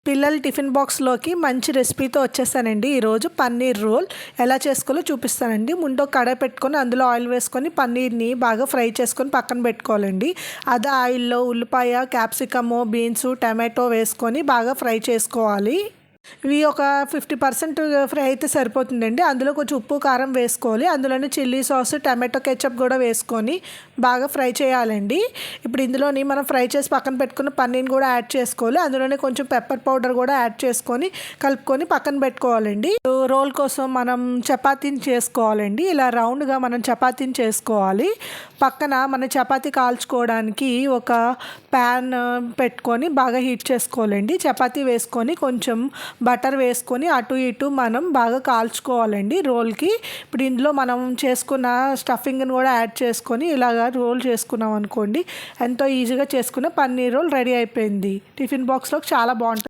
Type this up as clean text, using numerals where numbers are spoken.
పిల్లల టిఫిన్ బాక్స్లోకి మంచి రెసిపీతో వచ్చేసానండి. ఈరోజు పన్నీర్ రోల్ ఎలా చేసుకోవాలో చూపిస్తానండి. ముందు ఒక కడాయి పెట్టుకొని అందులో ఆయిల్ వేసుకొని పన్నీర్ని బాగా ఫ్రై చేసుకొని పక్కన పెట్టుకోవాలండి. అదే ఆయిల్లో ఉల్లిపాయ, క్యాప్సికము, బీన్స్, టమాటో వేసుకొని బాగా ఫ్రై చేసుకోవాలి. ఇవి ఒక 50% ఫ్రై అయితే సరిపోతుందండి. అందులో కొంచెం ఉప్పు, కారం వేసుకోవాలి. అందులోనే చిల్లీ సాస్, టమాటో కెచప్ కూడా వేసుకొని బాగా ఫ్రై చేయాలండి. ఇప్పుడు ఇందులోని మనం ఫ్రై చేసి పక్కన పెట్టుకున్న పన్నీర్ని కూడా యాడ్ చేసుకోవాలి. అందులోనే కొంచెం పెప్పర్ పౌడర్ కూడా యాడ్ చేసుకొని కలుపుకొని పక్కన పెట్టుకోవాలండి. రోల్ కోసం మనం చపాతీని చేసుకోవాలండి. ఇలా రౌండ్గా మనం చపాతీని చేసుకోవాలి. పక్కన మన చపాతీ కాల్చుకోవడానికి ఒక ప్యాన్ పెట్టుకొని బాగా హీట్ చేసుకోవాలండి. చపాతీ వేసుకొని కొంచెం బటర్ వేసుకొని అటు ఇటు మనం బాగా కాల్చుకోవాలండి రోల్కి. ఇప్పుడు ఇందులో మనం చేసుకున్న స్టఫింగ్ని కూడా యాడ్ చేసుకొని ఇలాగా రోల్ చేసుకున్నాం అనుకోండి, ఎంతో ఈజీగా చేసుకున్న పన్నీర్ రోల్ రెడీ అయిపోయింది. టిఫిన్ బాక్స్లోకి చాలా బాగుంటుంది.